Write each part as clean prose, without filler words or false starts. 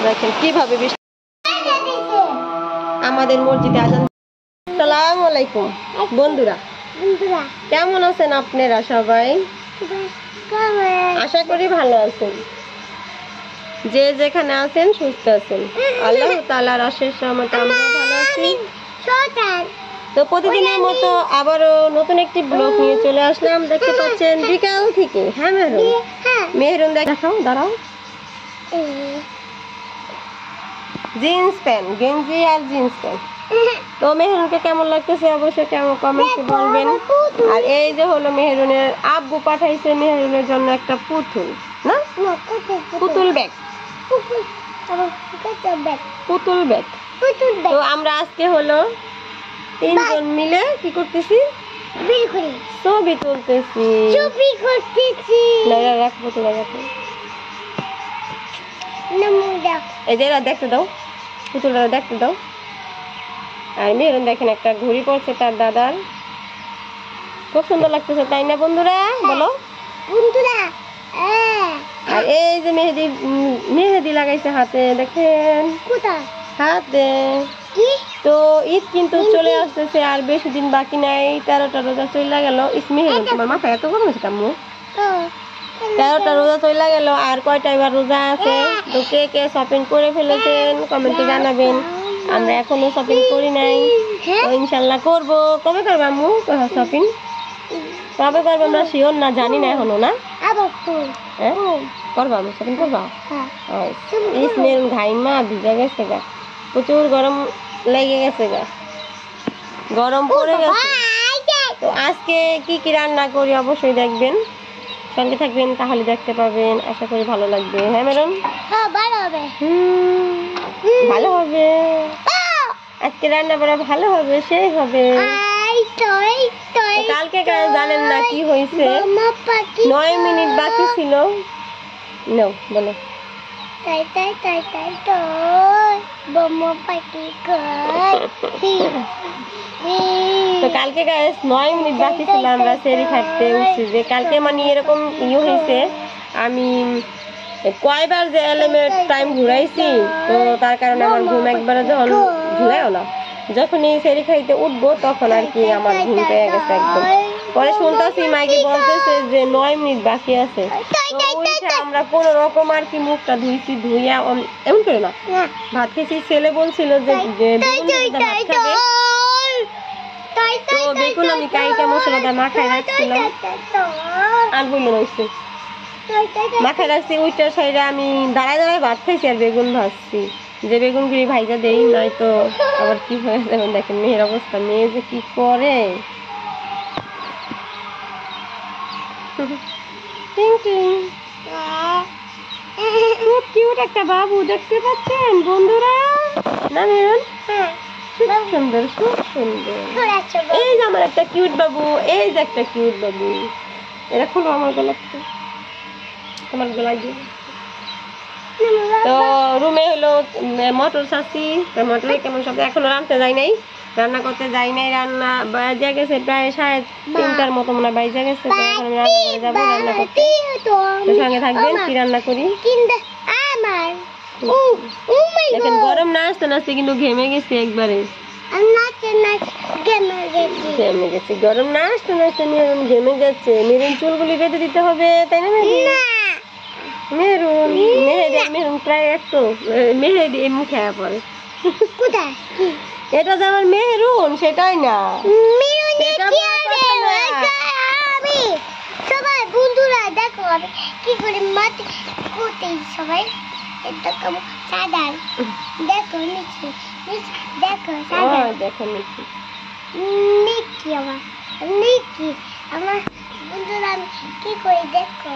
দেখেন কিভাবে বৃষ্টি আমাদের মসজিদে আজান। আসসালামু আলাইকুম বন্ধুরা, কেমন আছেন আপনারা সবাই? আশা করি ভালো আছেন, যে যেখানে আছেন সুস্থ আছেন। আল্লাহ তাআলার অশেষ রহমতে আমরা ভালো আছি। তো প্রতিদিনের মতো আবারও নতুন একটি ব্লগ নিয়ে চলে আসলাম। দেখতে পাচ্ছেন বিকাল থেকে। হ্যাঁ মেহেরুন দেখাও, দাঁড়াও। জিন্স প্যান্ট, গেঞ্জি আর জিন্স প্যান্ট। তো মেহেরুনকে কেমন লাগতেছে অবশ্যই কেমন কমেন্টে বলবেন। আর এই যে হলো মেহেরুনের আব্বু পাঠাইছে মেহেরুনের জন্য একটা পুতুল, না পুতুল ব্যাগ, পুতুল ব্যাগ। তো আমরা আজকে হলো তিনজন মিলে কি করতেছি, ছবি তুলতেছি। এই যে দেখতে দাও, পুতুলটা দেখতে দাও। আর মেহেরুন দেখেন একটা ঘড়ি পড়ছে তার দাদার, খুব সুন্দর লাগতেছে, তাই না বন্ধুরা? বলো বন্ধুরা। আর এই যে মেহেদি লাগাইছে হাতে, দেখেন হাতে। তো ঈদ কিন্তু চলে আসতেছে, আর বেশি দিন বাকি নাই। 13টা রোজা চলে গেল। মেহেরুন তোমার মাথা এত গরম হয়েছে কাম্মু? 13টা রোজা চলে গেল, আর কয়টা এবার রোজা আছে? তো কে কে শপিং করে ফেলেছেন কমেন্টে জানাবেন। আমরা এখনো শপিং করি নাই, তো ইনশাল্লাহ করবো। কবে করবো আম্মু শপিং? কবে করবো আমরা শিওর না, জানি না এখনো। না করবো আমি শপিং করবো। মেহেরুন ঘাইমা ভিজা গেছে গা, প্রচুর গরম লেগে গেছে গা, গরম পড়ে গেছে। তো আজকে কি কি রান্না করি অবশ্যই দেখবেন, সঙ্গে থাকবেন, তাহলে দেখতে পাবেন। আশা করি ভালো লাগবে। হ্যাঁ মেরুন, ভালো হবে আজকে রান্না বাড়া, ভালো হবে, সেই হবে। কালকে জানেন না কি হয়েছে, 9 মিনিট বাকি ছিল। নাও বলো। তো কালকে 9 মিনিট বাকি ছিল, আমরা সেরি খাটতে উঠছি। যে কালকে মানে এরকম হয়েছে, আমি কয়বার যে এলএমের টাইম ঘুরাইছি, তো তার কারণে আমার ঘুম একবারে যখন ঘুরাইও না, যখনই সেরি খাইতে উঠবো তখন আর কি আমার ঘুম পেয়ে গেছে একদম। পরে শুনতেছি মাইকে বলতেছে যে 9 মিনিট বাকি আছে। তো আমরা কোনো রকম আর কি মুখটা ধুইছি, ধুইয়া এমন করে না ভাত খেয়েছি। ছেলে বলছিল যে ভাত খাবে, তো বেগুন আমি কাইটা মশলাটা মাখায় রাখছিলাম, আর বললো রয়েছে মাথায় রাখছি। ওইটার সাইডে আমি দাঁড়ায় দাঁড়ায় ভাত খাইছি আর বেগুন ভাজছি, যে বেগুন গুলি ভাইজা দেই, নয়তো আবার কি হয়ে যাবে। দেখেন মেয়ের অবস্থা, মেয়ে যে কি করে। খুব কিউট একটা বাবু, দেখতে পাচ্ছেন বন্ধুরা? না মেরুন, খুব সুন্দর, খুব সুন্দর। এই যে আমার একটা কিউট বাবু, এই যে একটা কিউট বাবু। এটা খুলো আমার গলাতে, তোমার গলায় দিয়ে। তো রুমে হলো মটর চাচ্ছি, মটরে কেমন সব এখনো রান্নাতে যাই নাই, রান্না করতে যাই নাই। রান্না বাজে গেছে প্রায় 3:30 মতো মনে হয় বাইজে গেছে। তো এখন আমি রান্না করে যাবো, রান্না করতে। তো সঙ্গে থাকবেন, কি রান্না করি। দেখেন গরম না আসতে নাচতে কিন্তু ঘেমে গেছি একবারে, ঘেমে গেছি। গরম না আসতে নাচতে মেরুন ঘেমে যাচ্ছে। মেরুন চুলগুলি বেঁধে দিতে হবে, তাই না মেরুন? মেরুন প্রায় একটু মেহেদি মুখে পড়ে। এটা যে আমার মেহেরুন, সেটাই না। সবাই বন্ধুরা দেখো আমি কি করে মাটি কুটে, সবাই দেখো সাদা, দেখো নিচে দেখো সাদা, দেখো নিচে নিচে আমার বন্ধুরা আমি কি করে দেখো।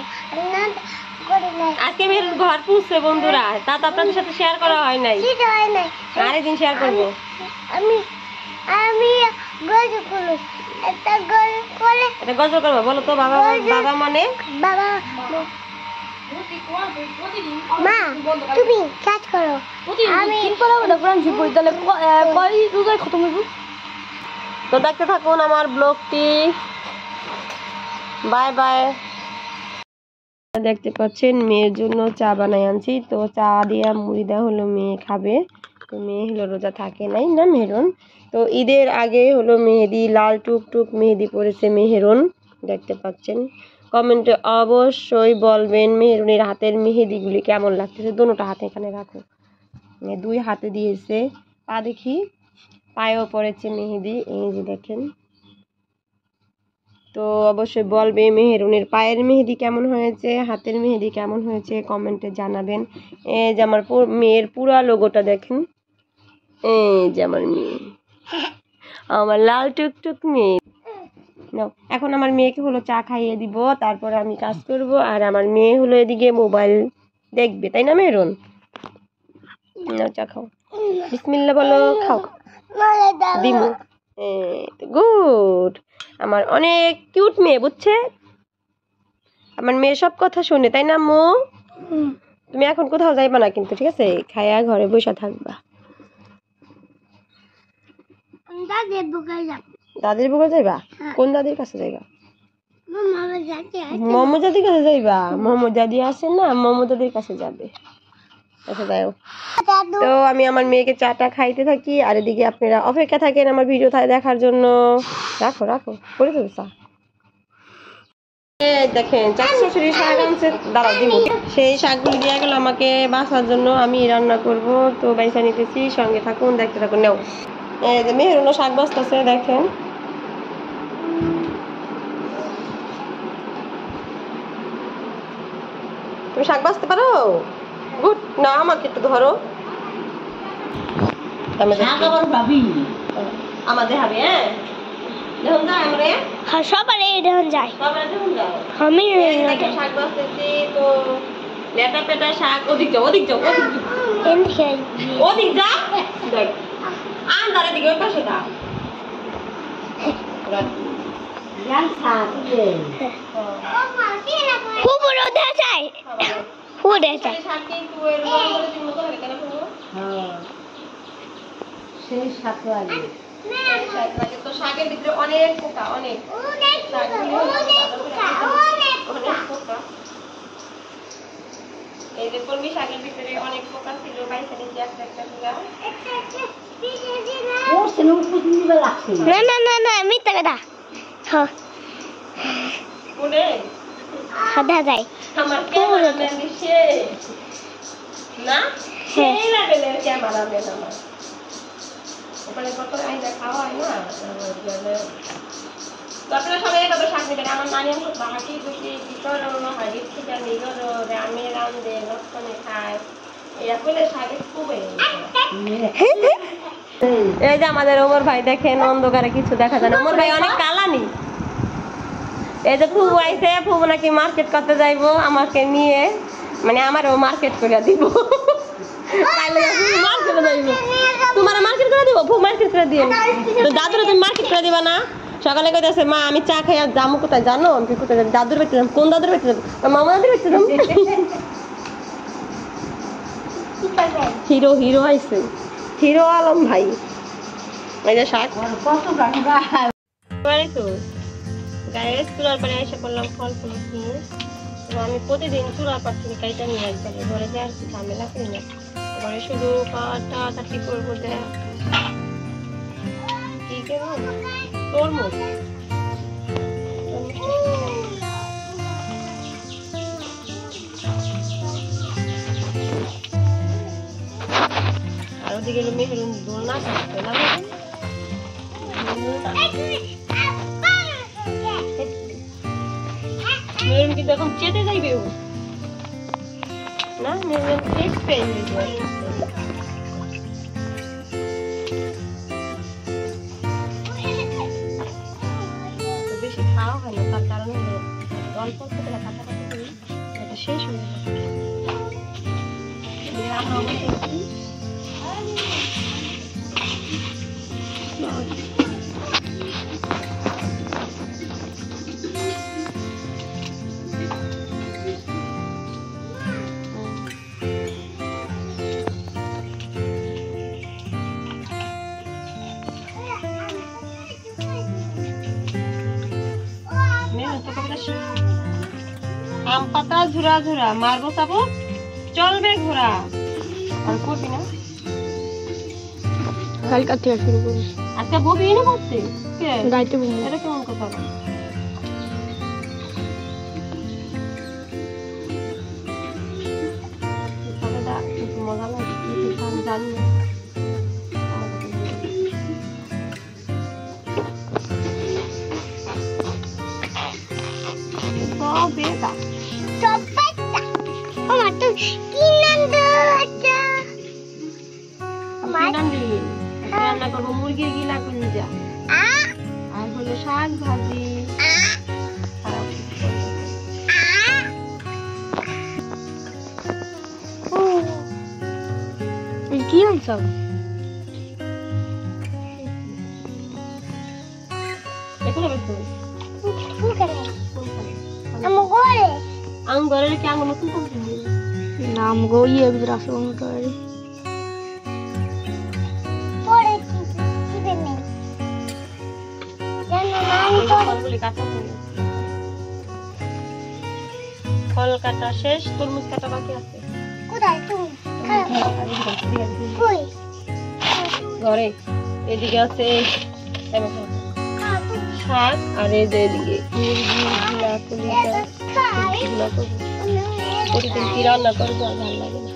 আজকে মেরুন ঘর পুষছে বন্ধুরা, তা তো আপনাদের সাথে শেয়ার করা হয় নাই। আরেকদিন শেয়ার করবো। আমি গজল করবো, একটা গজল করে। এটা গজল করবো, বলো তো। বাবা বাবা মানে বাবা মা, তুমি কাজ করো, আমি তো দেখতে থাকুন আমার ব্লগটি। Bye bye. দেখতে পাচ্ছেন মেয়ের জন্য চা বানাই আনছি, তো চা দিয়া মুড়ি দেওয়া হলো, মেয়ে খাবে। তো মেয়ে হলো রোজা থাকে নাই না মেহেরন। তো ঈদের আগে হলো মেহেদি, লাল টুকটুক মেহেদি পড়েছে মেহেরন, দেখতে পাচ্ছেন। কমেন্টে অবশ্যই বলবেন মেহেরনের হাতের মেহেদিগুলি কেমন লাগতেছে। দুটোটা হাতে এখানে রাখো, দুই হাতে দিয়েছে। পা দেখি, পায়েও পড়েছে মেহেদি, এই যে দেখেন। তো অবশ্যই বলবে মেহেরুনের পায়ের মেহেদি কেমন হয়েছে, হাতের মেহেদি কেমন হয়েছে, কমেন্টে জানাবেন। এই যে আমার মেয়ের পুরা লোগোটা দেখেন, এই যে আমার মেয়ে, আমার লাল টুকটুক মেয়ে। নাও, এখন আমার মেয়েকে হলো চা খাইয়ে দিব, তারপরে আমি কাজ করব। আর আমার মেয়ে হলো এদিকে মোবাইল দেখবে, তাই না মেহেরুন? নাও চা খাও, বিসমিল্লাহ বলো, খাও দিমু। গুড, আমার অনেক কিউট মেয়ে, বুঝছে? আমার মেয়ে সব কথা শুনে, তাই না আম্মু? তুমি এখন কোথাও যাইবা না কিন্তু, ঠিক আছে? খায়া ঘরে বসে থাকবা। দাদির বুকে যাইবা? কোন দাদির কাছে যাইবা? মোহাম্মদ দাদির কাছে যাইবা? মোহাম্মদ দাদি আছে না, মোহাম্মদ দাদির কাছে যাবে। আচ্ছা যাও। তো আমি আমার মেয়েকে চাটা খাইতে থাকি, আর এদিকে আপনারা অপেক্ষা থাকেন আমার ভিডিও দেখার জন্য। রাখো রাখো, করে দেবো চা। দেখেন চাচি শাশুড়ি শাক আনছে, দাঁড়াও দিব। সেই শাকগুলি দিয়ে গেল আমাকে বাঁচার জন্য, আমি রান্না করব। তো বাইসা নিতেছি, সঙ্গে থাকুন, দেখতে থাকুন। নেও, এই যে মেহেরুনও শাক বাঁচতেছে, দেখেন। তুমি শাক বাঁচতে পারো? গুড, না আমাকে একটু ধরো। আমাদের হবে, হ্যাঁ দেখুন যায় আমরা, হ্যাঁ সবারে দেখুন যায়, আমি শাক বাঁচতেছি। তো লেটা পেটা শাক, ওদিক যাও ওদিক যাও ওদিক যা, দেখ আন্দার দিকে ওই পাশে দা। খুব রোদে যায়, ফুটে যায়। সেই শাক লাগে, তো শাকের ভিতরে অনেক পোকা, অনেক পোকা। এই যে কলমি শাকের ভিতরে অনেক পোকা ছিল, বাইসা নিচে একটা একটা না না না না, মিথ্যা কথা। কোনে সাদা যায় আমার ক্যামেরাম্যান দিছে না, সেই লেভেলের ক্যামেরাম্যান আমার। ওখানে কত আইনা খাওয়া হয় না। তো আপনারা সবাই কত শাক নেবেন। আমার নানি আমাকে বাহাটি দুটি বিতরণ হাড়ি থেকে নিগর রামে রাম দে রক্ষণে খায়, এরা করলে শাকে খুব। এই যে আমাদের ওমর ভাই, দেখেন অন্ধকারে কিছু দেখা যায় না। ওমর ভাই অনেক কালানি। এই যে ফুবু আইছে, ফুবু নাকি মার্কেট করতে যাইবো আমাকে নিয়ে, মানে আমারও মার্কেট করে দিব। মার্কেটে যাইবো, তোমার মার্কেট করে দিব, ফুবু মার্কেট করে দিয়ে। তো দাদুরা তুমি মার্কেট করে দিবা না? সকালে কইতেছে মা আমি চা খাই, আর যাবো কোথায় জানো? আমি কোথায় যাবো? দাদুর বাড়িতে যাবো। কোন দাদুর বাড়িতে যাবো? মামা দাদুর বাড়িতে যাবো। হিরো হিরো আইছে, হিরো আলম ভাই। এই যে শাক গায়ে চুলার পাড়ে এসে করলাম ফল ফুল কিনে। তো আমি প্রতিদিন চুলার পাড় থেকে কাইটা নিয়ে একবারে ঘরে যাই, আর কি ঝামেলা করি না। ঘরে শুধু কাটাকাটি করবো, দেয় কি কেন তরমুজ। আর ওদিকে মেহেরুন দোলনা থাকতো না, মেরুন কিন্তু এখন চেটে যাইবে ও না, মেরুন চেট পেয়ে বেশি খাওয়া হয় না, তার কারণ হলো অল্প অল্প করে কাটাকাটি করি, এটা শেষ হয়ে যায়। আম পাতা ঝুরা ঝুরা মারবো চাবো চলবে ঘোরা আর করবি না কালকা থেকে শুরু করি আজকে ববি না করতে কে গাইতে বলবো এটা কেমন কথা মজা লাগে আমি জানি না বেটা আমার তো কি নন্দ আচ্ছা রান্না করবো মুরগির গিলা করে যা আর হলো শাক ভাজি কি আনছো এখন বেশি আমি ঘরে কি আঙুল নতুন নাম গো ইয়ে ভিতরে আসো করে পরে কি বেনে জানো নাম তো ফলগুলি কাটা ফল কাটা শেষ তরমুজ কাটা বাকি আছে কোথায় তুমি কই ঘরে এদিকে আছে শাক আর এই যে এদিকে প্রতিদিন কি রান্না করবো আর ভালো লাগে না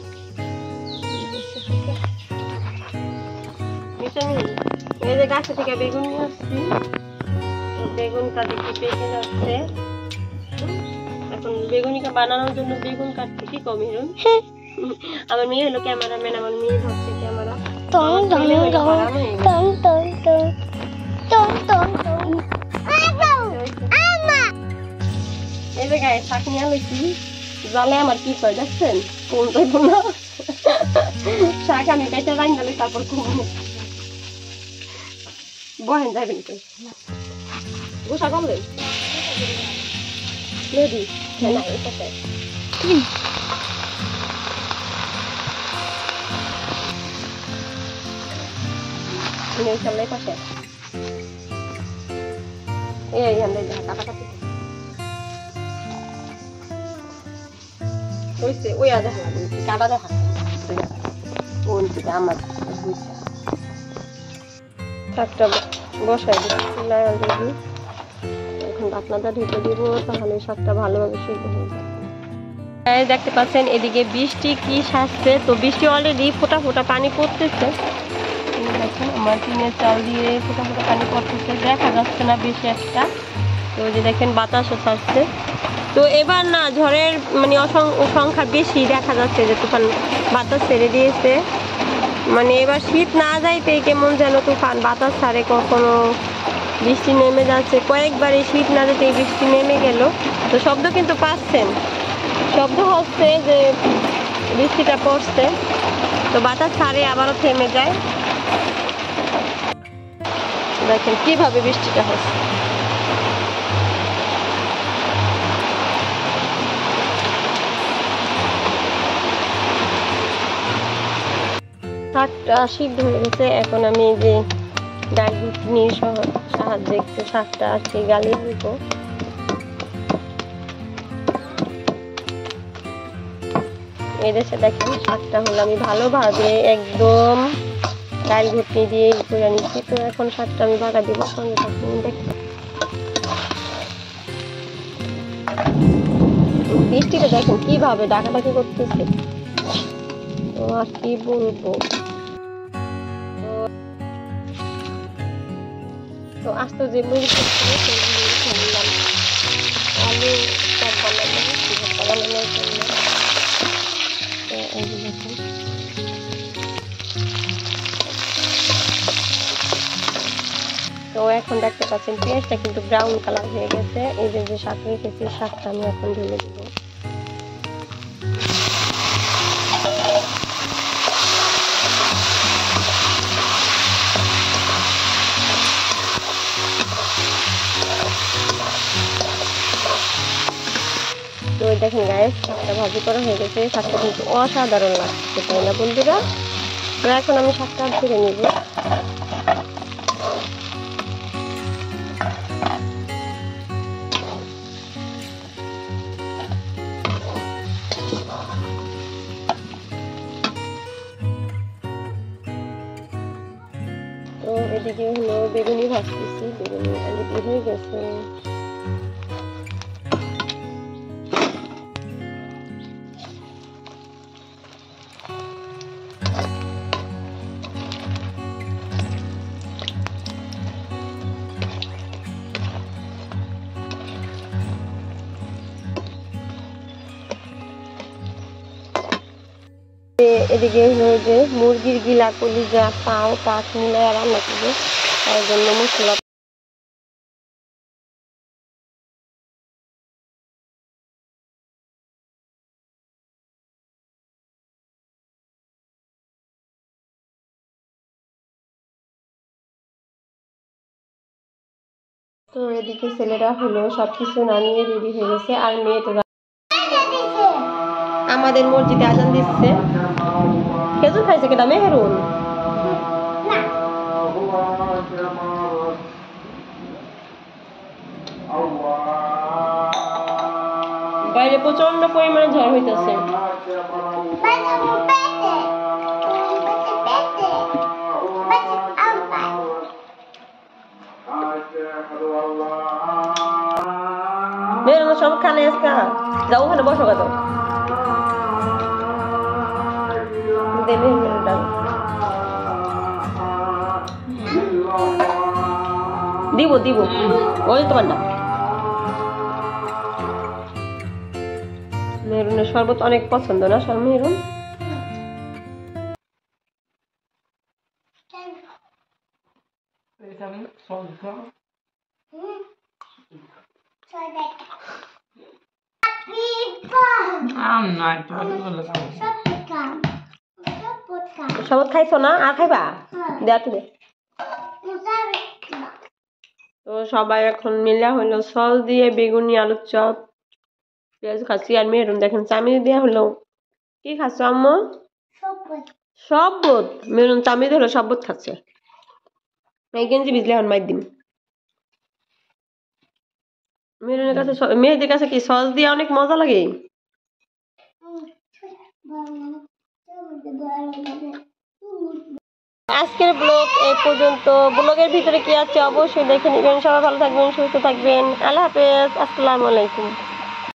এই যে গাছে থেকে বেগুন নিয়ে আসছি বেগুনটা দেখি পেকে যাচ্ছে এখন বেগুনিটা বানানোর জন্য বেগুন কাটতে কি কমই আমার মেয়ে হলো ক্যামেরাম্যান আমার মেয়ে ধরছে ক্যামেরা এই যে গায়ে শাক নিয়ে আলোছি জালে আমার কি করে যাচ্ছেন কোন দেব না শাক আমি পেটে রান্নালে তারপর কমবো বহেন যাবেন তো গোসা করলেন রেডি না এটাতে নেই সামনে পাশে এই আমরা কাটাকাটি হইছে ওই আদা কাটা দেখা কোন থেকে আমার শাকটা বসাই দিই এখন আপনাদের ঢেকে দিব তাহলে শাকটা ভালোভাবে সিদ্ধ হয়ে যাবে দেখতে পাচ্ছেন এদিকে বৃষ্টি কি সাজছে তো বৃষ্টি অলরেডি ফোটা ফোটা পানি পড়তেছে দেখেন আমার টিনের চাল দিয়ে ফোটা ফোটা পানি পড়তেছে দেখা যাচ্ছে না বেশি একটা তো যে দেখেন বাতাসও ছাড়ছে তো এবার না ঝড়ের মানে সংখ্যা বেশি দেখা যাচ্ছে যে তুফান বাতাস ছেড়ে দিয়েছে মানে এবার শীত না যাইতে কেমন যেন তুফান বাতাস ছাড়ে কখনো বৃষ্টি নেমে যাচ্ছে কয়েকবার এই শীত না যেতে বৃষ্টি নেমে গেল তো শব্দ কিন্তু পাচ্ছেন শব্দ হচ্ছে যে বৃষ্টিটা পড়ছে তো বাতাস ছাড়ে আবারও থেমে যায় দেখেন কিভাবে বৃষ্টিটা হচ্ছে শাকটা সিদ্ধ হয়ে গেছে এখন আমি যে ডাল ঘুটনির সাহায্যে একটু শাকটা আজকে গালিয়ে দিব এদেশে দেখেন শাকটা হলো আমি ভালোভাবে একদম ডাল ঘুটনি দিয়ে করে নিচ্ছি তো এখন শাকটা আমি বাগা দিব সঙ্গে থাকুন দেখতে বৃষ্টিটা দেখেন কিভাবে ডাকাডাকি করতেছে তো আর কি বলবো তো আস্তে যে মুরগি আলু সব বানানোর জন্য তো এখন দেখতে পাচ্ছেন পেঁয়াজটা কিন্তু ব্রাউন কালার হয়ে গেছে এই যে শাক রেখেছি শাকটা আমি এখন ঢেলে দিব তো দেখেন গায়ে শাকটা ভাজি করা হয়ে গেছে শাকটা কিন্তু অসাধারণ লাগছে তাই না বন্ধুরা তো এখন আমি শাকটা ধরে নিব তো এদিকে হলো বেগুনি ভাজতেছি, বেগুনি অলরেডি হয়ে গেছে। এদিকে হলো যে মুরগির গিলা কলিজা পাও কাঠ মিলায় রান্না করবে, তার জন্য মশলা। তো এদিকে ছেলেরা হলো সবকিছু নামিয়ে রেডি হয়ে গেছে, আর মেয়েটা আমাদের মসজিদে আজান দিচ্ছে। খেজুর খাইছে কেটা মেহেরুন? বাইরে প্রচন্ড পরিমাণে ঝড় হইতেছে। মেহেরুন সব খানে আজকে যাও, ওখানে বসো কত দিব দিব ওই তোমার না। মেহরুনের শরবত অনেক পছন্দ না সব মেহরুন? শরবত খাইছো না? আর খাইবা? দেয়া তো দে। তো সবাই এখন মিলা হলো সস দিয়ে বেগুনি আলুর চপ পেঁয়াজ খাচ্ছি, আর মেহরুন দেখেন চামিচ দেওয়া হলো। কি খাচ্ছ আম্মু? শরবত। মেহরুন চামিচ হলো শরবত খাচ্ছে। এই গেঞ্জি ভিজলে এখন মাইর দিন। মেহরুনের কাছে মেয়েদের কাছে কি সস দিয়ে অনেক মজা লাগে। আজকের ব্লগ এই পর্যন্ত। ব্লগের ভিতরে কি আছে অবশ্যই দেখে নেবেন। সবাই ভালো থাকবেন, সুস্থ থাকবেন। আল্লাহ হাফেজ, আসসালামু আলাইকুম।